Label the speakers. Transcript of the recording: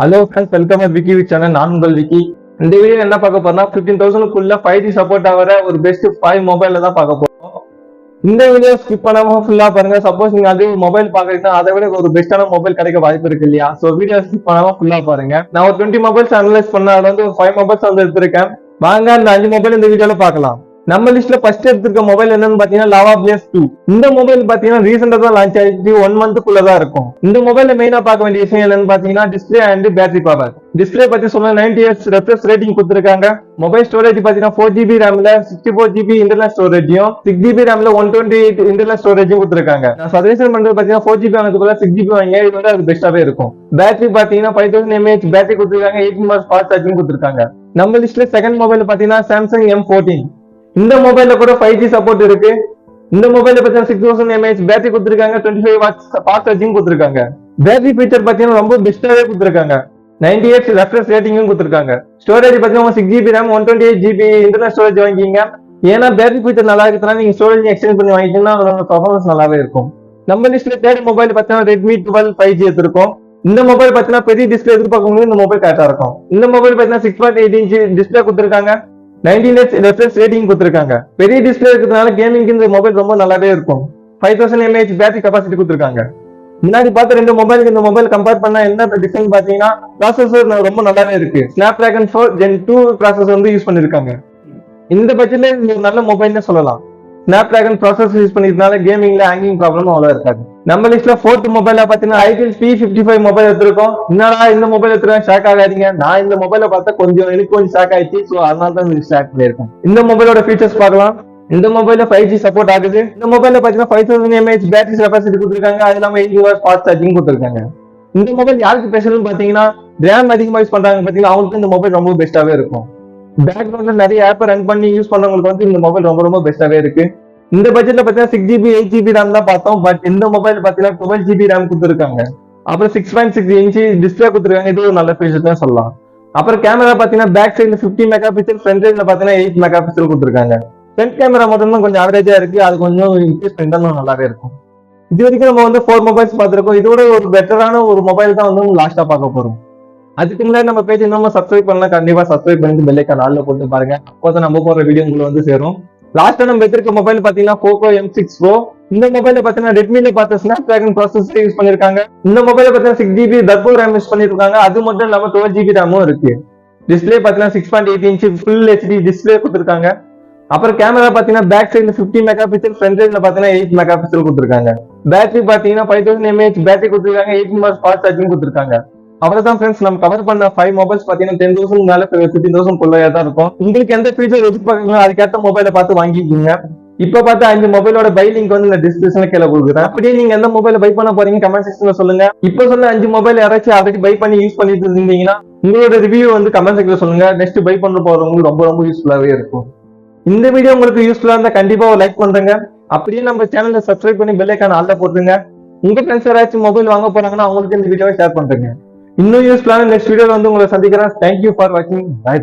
Speaker 1: Hello friends, welcome Vicky channel. நான் உங்கள் விக்கி. இந்த வீடியோ என்ன பார்க்க போறோம்னா 15,000 5G சப்போர்ட் ஆகிற ஒரு பெஸ்ட் 5 மொபைல தான் பார்க்க போறோம். இந்த வீடியோ ஸ்கிப் பண்ணாம ஃபுல்லா பாருங்க. சப்போஸ் நீங்க அதே மொபைல் பாக்குறீங்கன்னா அதை விட ஒரு பெஸ்டான மொபைல் கிடைக்க வாய்ப்பு இருக்கு இல்லையா? சோ வீடியோ ஸ்கிப் பண்ணாம ஃபுல்லா பாருங்க. நான் ஒரு 20 மொபைல்ஸ் அனலைஸ் பண்ண, அதுல வந்து ஒரு 5 மொபைல்ஸ் வந்து எடுத்திருக்கேன். வாங்க அந்த 5 மொபைல் இந்த வீடியோல பார்க்கலாம். நம்ம லிஸ்ட்ல ஃபர்ஸ்ட் எடுத்திருக்க மொபைல் என்னன்னு பாத்தீங்கன்னா லாவா பிளேஸ் 2. இந்த மொபைல் பாத்தீங்கன்னா ரீசெண்டா தான் லான்ச் ஆயிடுச்சு, 1 மந்த்க்குள்ளதான் இருக்கும். இந்த மொபைல்ல மெயினா பார்க்க வேண்டிய விஷயம் என்னன்னு பாத்தீங்கன்னா display and battery power. Display பத்தி சொன்னா 90Hz ரெஃப்ரெஷ் ரேட்டிங் கொடுத்திருக்காங்க. மொபைல் ஸ்டோரேஜ் பாத்தீங்கன்னா 4GB ரேம்ல 64GB internal ஸ்டோரேஜையும் 6GB ரேம்ல 128 internal ஸ்டோரேஜும் கொடுத்திருக்காங்க. நான் சஜஷன் பண்றது பாத்தீங்கன்னா 4GB வாங்கிறதுக்குள்ள 6GB வாங்க, இது வந்து அது பெஸ்டாவே இருக்கும். பேட்டரி பாத்தீங்கன்னா 5000 mAh பேட்டரி கொடுத்திருக்காங்க. 18 hours ஃபாஸ்ட் சார்ஜிங் கொடுத்திருக்காங்க. நம்ம லிஸ்ட்ல செகண்ட் மொபைல் பாத்தீங்கன்னா சாம்சங் M14. இந்த மொபைல்ல கூட 5G சப்போர்ட் இருக்கு. இந்த மொபைல்ல பாத்தீங்கன்னா 6000 mAh பேட்டரி கொடுத்திருக்காங்க. 25 watts ஃபாஸ்ட் சார்ஜிங் கொடுத்திருக்காங்க. பேட்டரி ஃபீச்சர் பாத்தீங்கன்னா ரொம்ப பெஸ்டாவே கொடுத்திருக்காங்க. 90Hz ரெஃப்ரெஷ் ரேட்டிங்கும் கொடுத்திருக்காங்க. ஸ்டோரேஜ் பாத்தீங்கன்னா 6GB RAM 128GB internal storage வாங்கிக்கிங்க. ஏன்னா பேட்டரி ஃபீச்சர் நல்லா இருக்குதுன்னா நீங்க ஸ்டோரேஜ் எக்ஸ்டெண்ட் பண்ணி வாங்கிட்டீங்கன்னா அதோட பெர்ஃபார்மன்ஸ் நல்லாவே இருக்கும். நம்ம லிஸ்ட்ல தேர்ட் மொபைல் பாத்தீங்கன்னா Redmi 12 5G எடுத்திருக்கோம். இந்த மொபைல் பாத்தீங்கன்னா பெரிய டிஸ்பிளே எதிர்பார்க்கவங்களுக்கு இந்த மொபைல் கரெக்டா இருக்கும். இந்த மொபைல் பாத்தீங்கன்னா 6.8 inch டிஸ்பிளே கொடுத்திருக்காங்க. 19Hz ரெஃப்ரெஷ் ரேட்டிங் கொடுத்திருக்காங்க. பெரிய டிஸ்பிளே இருக்கிறதுனால கேமிங்க்கு இந்த மொபைல் ரொம்ப நல்லாவே இருக்கும். 5000 mAh பேட்டரி கெபாசிட்டி கொடுத்திருக்காங்க. முன்னாடி பார்த்த ரெண்டு மொபைலுக்கு இந்த மொபைல் கம்பேர் பண்ணா என்ன டிஃபரன்ஸ் பாத்தீங்கன்னா ப்ராசஸர் ரொம்ப நல்லாவே இருக்கு. Snapdragon 4 Gen 2 ப்ராசஸர் வந்து யூஸ் பண்ணிருக்காங்க. இந்த பட்ஜெட்ல இது நல்ல மொபைல்னு சொல்லலாம். Snapdragon ப்ராசஸர் யூஸ் பண்ணிருக்கனால கேமிங்ல ஹேங்கிங் ப்ராப்ளம் அவ்வளவு இருக்காது. நம்ம லிஸ்ட்ல ஃபோர்த் மொபைல பாத்தீங்கன்னா ஐபிஎல் P55 மொபைல் எடுத்திருக்கோம். என்னடா இந்த மொபைல் எடுத்துருக்கேன், ஷாக் ஆகாதீங்க. நான் இந்த மொபைலை பார்த்தா எனக்கு கொஞ்சம் ஷாக் ஆயிடுச்சு. ஸோ அதனால தான் இந்த ஷாக் பண்ணியிருக்கேன். இந்த மொபைலோட ஃபீச்சர்ஸ் பார்க்கலாம். இந்த மொபைல்ல 5G சப்போர்ட் ஆகுது. இந்த மொபைல்ல பாத்தீங்கன்னா 5000 mAh பேட்டரி கெபாசிட்டி கொடுத்திருக்காங்க. அது இல்லாம 18 hours ஃபாஸ்ட் சார்ஜிங் கொடுத்திருக்காங்க. இந்த மொபைல் யாருக்கு ஸ்பெஷல்னு பாத்தீங்கன்னா ரேம் அதிகமா யூஸ் பண்றாங்க பாத்தீங்கன்னா அவங்களுக்கு இந்த மொபைல் ரொம்ப பெஸ்டாவே இருக்கும். பேக்ரவுண்ட்ல நிறைய ஆப் ரன் பண்ணி யூஸ் பண்றவங்களுக்கு வந்து இந்த மொபைல் ரொம்ப பெஸ்டாவே இருக்கு. இந்த பட்ஜெட்ல பாத்தீங்கன்னா 6GB 8GB RAM தான் பார்த்தோம். பட் இந்த மொபைல் பாத்தீங்கன்னா 12GB RAM கொடுத்திருக்காங்க. அப்புறம் 6.6 inch டிஸ்பிளே கொடுத்திருக்காங்க. இது ஒரு நல்ல ஃபீச்சர் தான் சொல்லலாம். அப்புறம் கேமரா பாத்தீங்கன்னா பேக் சைடுல 50 மெகாபிக்சல், ஃப்ரண்ட் சைடுல பாத்தீங்கன்னா 8 மெகாபிக்சல் கொடுத்திருக்காங்க. ஃப்ரண்ட் கேமரா மட்டும் தான் கொஞ்சம் ஆவரேஜா இருக்கு. அது கொஞ்சம் இன்க்ரீஸ் பண்ணிட்டா நல்லாவே இருக்கும். இது வரைக்கும் நம்ம வந்து 4 மொபைல்ஸ் பார்த்திருக்கோம். இதோட ஒரு பெட்டரான ஒரு மொபைல் தான் வந்து லாஸ்டா பார்க்க போறோம். அதுக்கு முன்னாடி நம்ம பேஜ் இன்னும் சப்ஸ்கிரைப் பண்ணலாம். கண்டிப்பா சப்ஸ்கிரைப் பண்ணிட்டு பெல் ஐகான் ஆல்ல போட்டு பாருங்க. அப்போதான் நம்ம போற வீடியோ உங்களுக்கு வந்து சேரும். லாஸ்டா நம்ம எடுத்திருக்க மொபைல் பாத்தீங்கன்னா Poco M6 Pro. இந்த மொபைல பாத்தீங்கன்னா ரெட்மில பார்த்த Snapdragon ப்ராசஸர் யூஸ் பண்ணிருக்காங்க. இந்த மொபைல பாத்தீங்கன்னா 6GB டர்போ RAM யூஸ் பண்ணிருக்காங்க. அது மட்டும் இல்லாம 12GB RAM இருக்கு. டிஸ்பிளே பாத்தீங்கன்னா 6.8 inch ஃபுல் HD டிஸ்பிளே கொடுத்திருக்காங்க. அப்புறம் கேமரா பாத்தீங்கன்னா பேக் சைடுல 50 மெகாபிக்சல், ஃப்ரண்ட் சைடுல பாத்தீங்கன்னா 8 மெகாபிக்சல் கொடுத்திருக்காங்க. பேட்டரி பாத்தீங்கன்னா 5000 mAh பேட்டரி கொடுத்திருக்காங்க. 18 hours ஃபாஸ்ட் சார்ஜிங் கொடுத்திருக்காங்க. அவ்வளவுதான் ஃப்ரெண்ட்ஸ், நம்ம கவர் பண்ண 5 மொபைல்ஸ் பாத்தீங்கன்னா 10,000 மேல 15,000 குள்ளயா தான் இருக்கும். உங்களுக்கு எந்த ஃபீச்சர் எதிர்பார்க்கணும் அதுக்கேற்ற மொபைலை பார்த்து வாங்கிக்கோங்க. இப்ப பார்த்து 5 மொபைலோட பை லிங்க் வந்து இந்த டிஸ்கிரிப்ஷன்ல கீழே கொடுக்குறேன். அப்படியே நீங்க எந்த மொபைல பை பண்ண போறீங்க கமெண்ட் செக்ஷன்ல சொல்லுங்க. இப்ப சொன்ன 5 மொபைல் யாராச்சும் ஆல்ரெடி பை பண்ணி யூஸ் பண்ணிட்டு இருந்தீங்கன்னா உங்களோட ரிவ்யூ வந்து கமெண்ட் செக்ஷன்ல சொல்லுங்க. நெக்ஸ்ட் பை பண்ண போறவங்களுக்கு ரொம்ப யூஸ்ஃபுல்லாவே இருக்கும். இந்த வீடியோ உங்களுக்கு யூஸ்ஃபுல்லா இருந்தா கண்டிப்பா ஒரு லைக் பண்றேங்க. அப்படியே நம்ம சேனலை சப்ஸ்கிரைப் பண்ணி பெல் ஐகான் ஆல்ல போட்டுருங்க. உங்க ஃப்ரெண்ட்ஸ் யாராச்சும் மொபைல் வாங்க போறாங்கன்னா அவங்களுக்கு இந்த வீடியோவை ஷேர் பண்றேங்க. இன்னும் யூஸ்ஃபுல்லான நெக்ஸ்ட் வீடியோல வந்து உங்களை சந்திக்கிறேன். தேங்க்யூ ஃபார் வாட்சிங். பை.